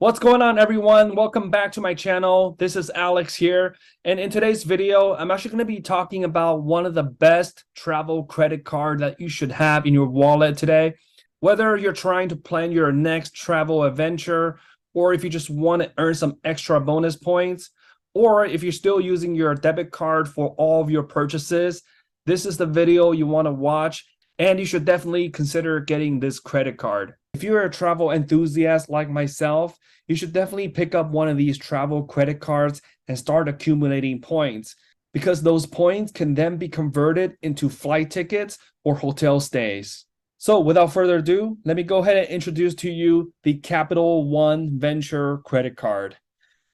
What's going on, everyone? Welcome back to my channel. This is Alex here. And in today's video, I'm actually going to be talking about one of the best travel credit card that you should have in your wallet today. Whether you're trying to plan your next travel adventure, or if you just want to earn some extra bonus points, or if you're still using your debit card for all of your purchases, this is the video you want to watch. And you should definitely consider getting this credit card. If you're a travel enthusiast like myself, you should definitely pick up one of these travel credit cards and start accumulating points, because those points can then be converted into flight tickets or hotel stays. So without further ado, let me go ahead and introduce to you the Capital One Venture credit card.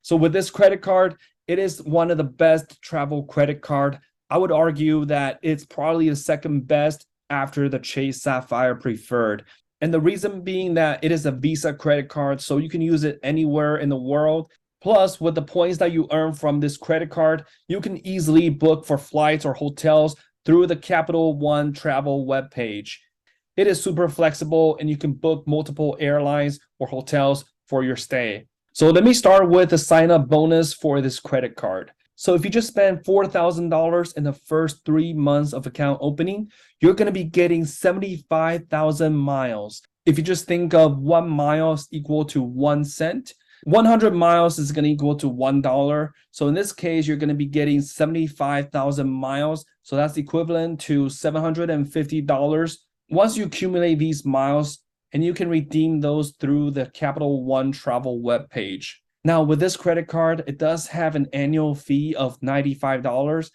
So with this credit card, it is one of the best travel credit card. I would argue that it's probably the second best after the Chase Sapphire Preferred. And the reason being that it is a Visa credit card, so you can use it anywhere in the world. Plus, with the points that you earn from this credit card, you can easily book for flights or hotels through the Capital One travel webpage. It is super flexible and you can book multiple airlines or hotels for your stay. So let me start with the sign-up bonus for this credit card. So if you just spend $4,000 in the first 3 months of account opening, you're going to be getting 75,000 miles. If you just think of 1 mile equal to 1 cent, 100 miles is going to equal to $1. So in this case, you're going to be getting 75,000 miles. So that's equivalent to $750. Once you accumulate these miles, and you can redeem those through the Capital One travel webpage. Now, with this credit card, it does have an annual fee of $95.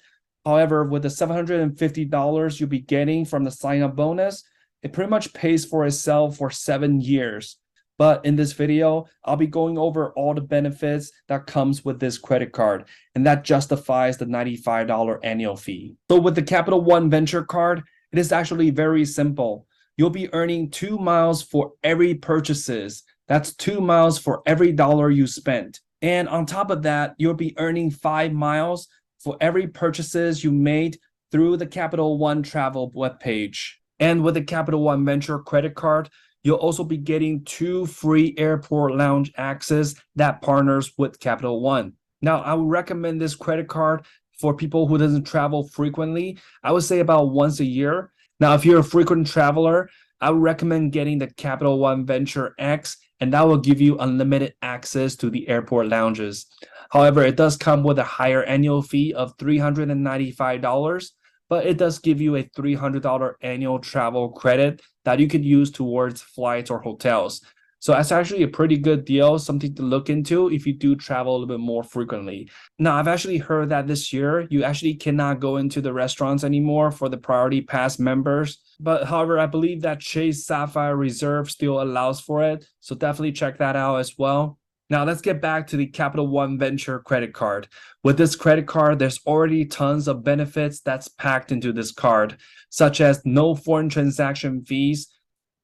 However, with the $750 you'll be getting from the sign-up bonus, it pretty much pays for itself for 7 years. But in this video, I'll be going over all the benefits that comes with this credit card, and that justifies the $95 annual fee. So with the Capital One Venture card, it is actually very simple. You'll be earning 2 miles for every purchases. That's 2 miles for every dollar you spent. And on top of that, you'll be earning 5 miles for every purchases you made through the Capital One travel webpage. And with the Capital One Venture credit card, you'll also be getting 2 free airport lounge access that partners with Capital One. Now, I would recommend this credit card for people who doesn't travel frequently. I would say about once a year. Now, if you're a frequent traveler, I would recommend getting the Capital One Venture X, and that will give you unlimited access to the airport lounges. However, it does come with a higher annual fee of $395, but it does give you a $300 annual travel credit that you can use towards flights or hotels. So that's actually a pretty good deal, something to look into if you do travel a little bit more frequently. Now, I've actually heard that this year, you actually cannot go into the restaurants anymore for the Priority Pass members. But however, I believe that Chase Sapphire Reserve still allows for it. So definitely check that out as well. Now, let's get back to the Capital One Venture credit card. With this credit card, there's already tons of benefits that's packed into this card, such as no foreign transaction fees,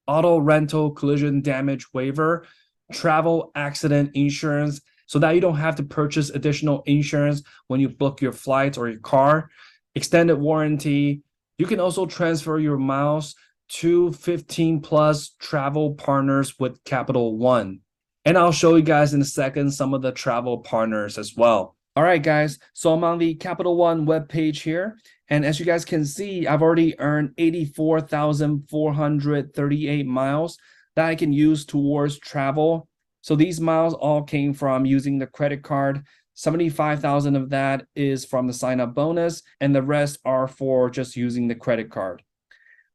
auto rental collision damage waiver, travel accident insurance, so that you don't have to purchase additional insurance when you book your flight or your car, extended warranty. You can also transfer your miles to 15 plus travel partners with Capital One. And I'll show you guys in a second some of the travel partners as well. All right, guys, so I'm on the Capital One webpage here. And as you guys can see, I've already earned 84,438 miles that I can use towards travel. So these miles all came from using the credit card. 75,000 of that is from the sign-up bonus, and the rest are for just using the credit card.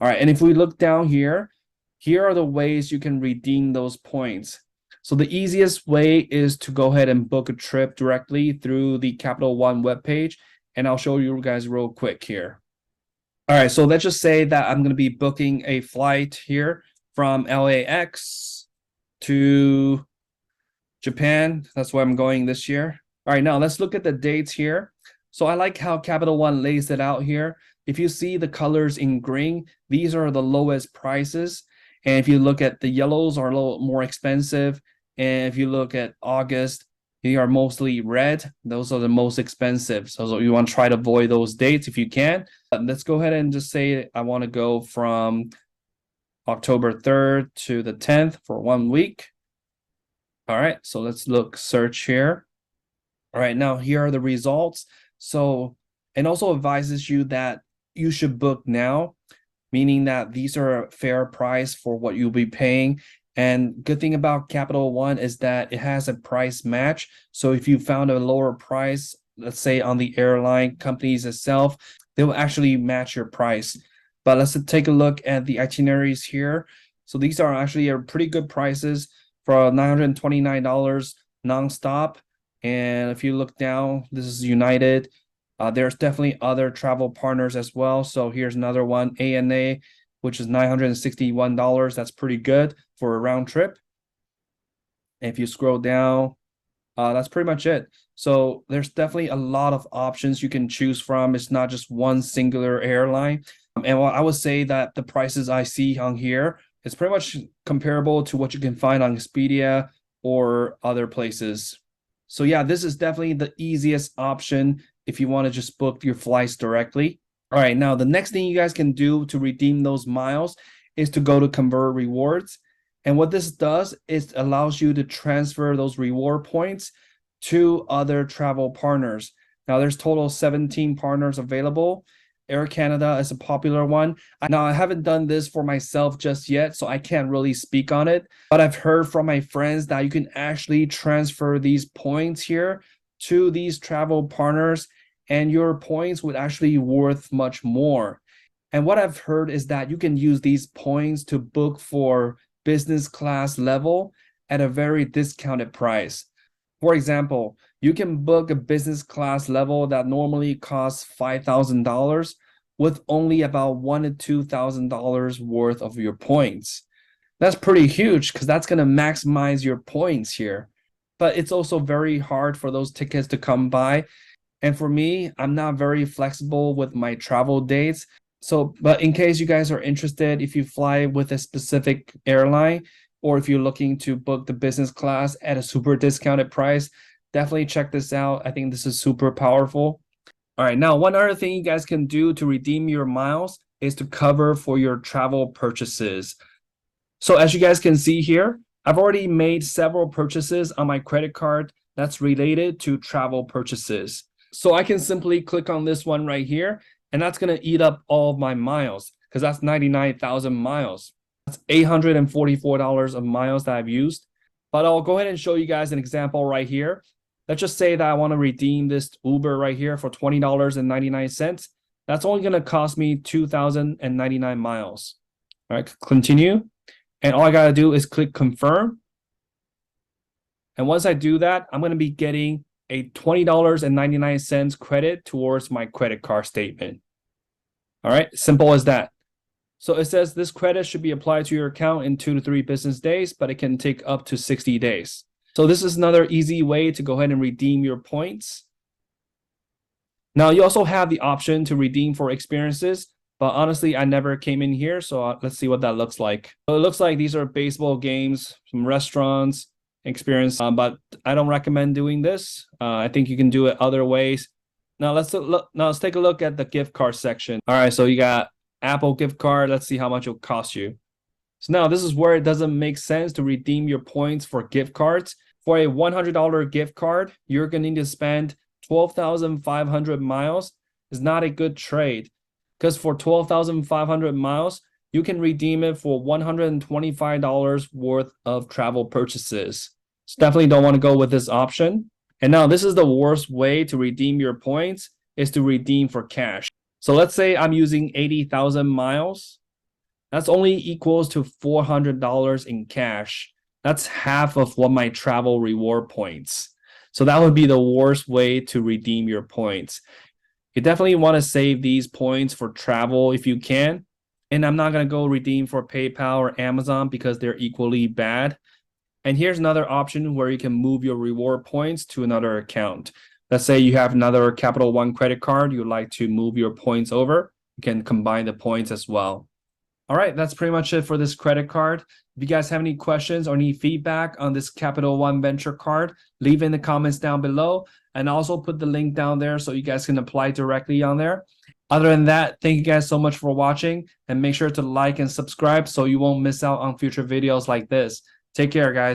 All right, and if we look down here, here are the ways you can redeem those points. So the easiest way is to go ahead and book a trip directly through the Capital One webpage. And I'll show you guys real quick here. All right, so let's just say that I'm going to be booking a flight here from LAX to Japan. That's where I'm going this year. All right, now let's look at the dates here. So I like how Capital One lays it out here. If you see the colors in green, these are the lowest prices. And if you look at the yellows are a little more expensive. And if you look at August, they are mostly red. Those are the most expensive. So you want to try to avoid those dates if you can. Let's go ahead and just say I want to go from October 3rd to the 10th for 1 week. All right, so let's search here. All right, now here are the results. So, and also advises you that you should book now, meaning that these are a fair price for what you'll be paying. And good thing about Capital One is that it has a price match. So if you found a lower price, let's say on the airline companies itself, they will actually match your price. But let's take a look at the itineraries here. So these are actually a pretty good prices for $929 nonstop. And if you look down, this is United. There's definitely other travel partners as well. So here's another one, ANA, which is $961. That's pretty good for a round trip. And if you scroll down, that's pretty much it. So there's definitely a lot of options you can choose from. It's not just one singular airline. And I would say that the prices I see on here, it's pretty much comparable to what you can find on Expedia or other places. So yeah, this is definitely the easiest option if you want to just book your flights directly. All right, now the next thing you guys can do to redeem those miles is to go to Convert Rewards. And what this does is allows you to transfer those reward points to other travel partners. Now there's total 17 partners available. Air Canada is a popular one. Now I haven't done this for myself just yet, so I can't really speak on it. But I've heard from my friends that you can actually transfer these points here to these travel partners, and your points would actually be worth much more. And what I've heard is that you can use these points to book for business class level at a very discounted price. For example, you can book a business class level that normally costs $5,000 with only about $1,000 to $2,000 worth of your points. That's pretty huge because that's going to maximize your points here. But it's also very hard for those tickets to come by. And for me, I'm not very flexible with my travel dates. So, but in case you guys are interested, if you fly with a specific airline, or if you're looking to book the business class at a super discounted price, definitely check this out. I think this is super powerful. All right, now one other thing you guys can do to redeem your miles is to cover for your travel purchases. So as you guys can see here, I've already made several purchases on my credit card that's related to travel purchases. So I can simply click on this one right here, and that's going to eat up all of my miles because that's 99,000 miles. That's $844 of miles that I've used. But I'll go ahead and show you guys an example right here. Let's just say that I want to redeem this Uber right here for $20.99. That's only going to cost me 2,099 miles. All right, continue. And all I got to do is click confirm. And once I do that, I'm going to be getting a $20.99 credit towards my credit card statement. All right, simple as that. So it says this credit should be applied to your account in 2 to 3 business days, but it can take up to 60 days. So this is another easy way to go ahead and redeem your points. Now you also have the option to redeem for experiences, but honestly, I never came in here. So let's see what that looks like. So it looks like these are baseball games, some restaurants, experience, but I don't recommend doing this. I think you can do it other ways. Now let's take a look at the gift card section. All right, so you got Apple gift card. Let's see how much it'll cost you. So now this is where it doesn't make sense to redeem your points for gift cards. For a $100 gift card, you're going to need to spend 12,500 miles. Is not a good trade because for 12,500 miles, you can redeem it for $125 worth of travel purchases. So definitely don't want to go with this option. And now this is the worst way to redeem your points is to redeem for cash. So let's say I'm using 80,000 miles. That's only equals to $400 in cash. That's half of what my travel reward points. So that would be the worst way to redeem your points. You definitely want to save these points for travel if you can. And I'm not going to go redeem for PayPal or Amazon because they're equally bad. And here's another option where you can move your reward points to another account. Let's say you have another Capital One credit card. You'd like to move your points over. You can combine the points as well. All right, that's pretty much it for this credit card. If you guys have any questions or need feedback on this Capital One Venture card, leave in the comments down below. And also put the link down there so you guys can apply directly on there. Other than that, thank you guys so much for watching. And make sure to like and subscribe so you won't miss out on future videos like this. Take care, guys.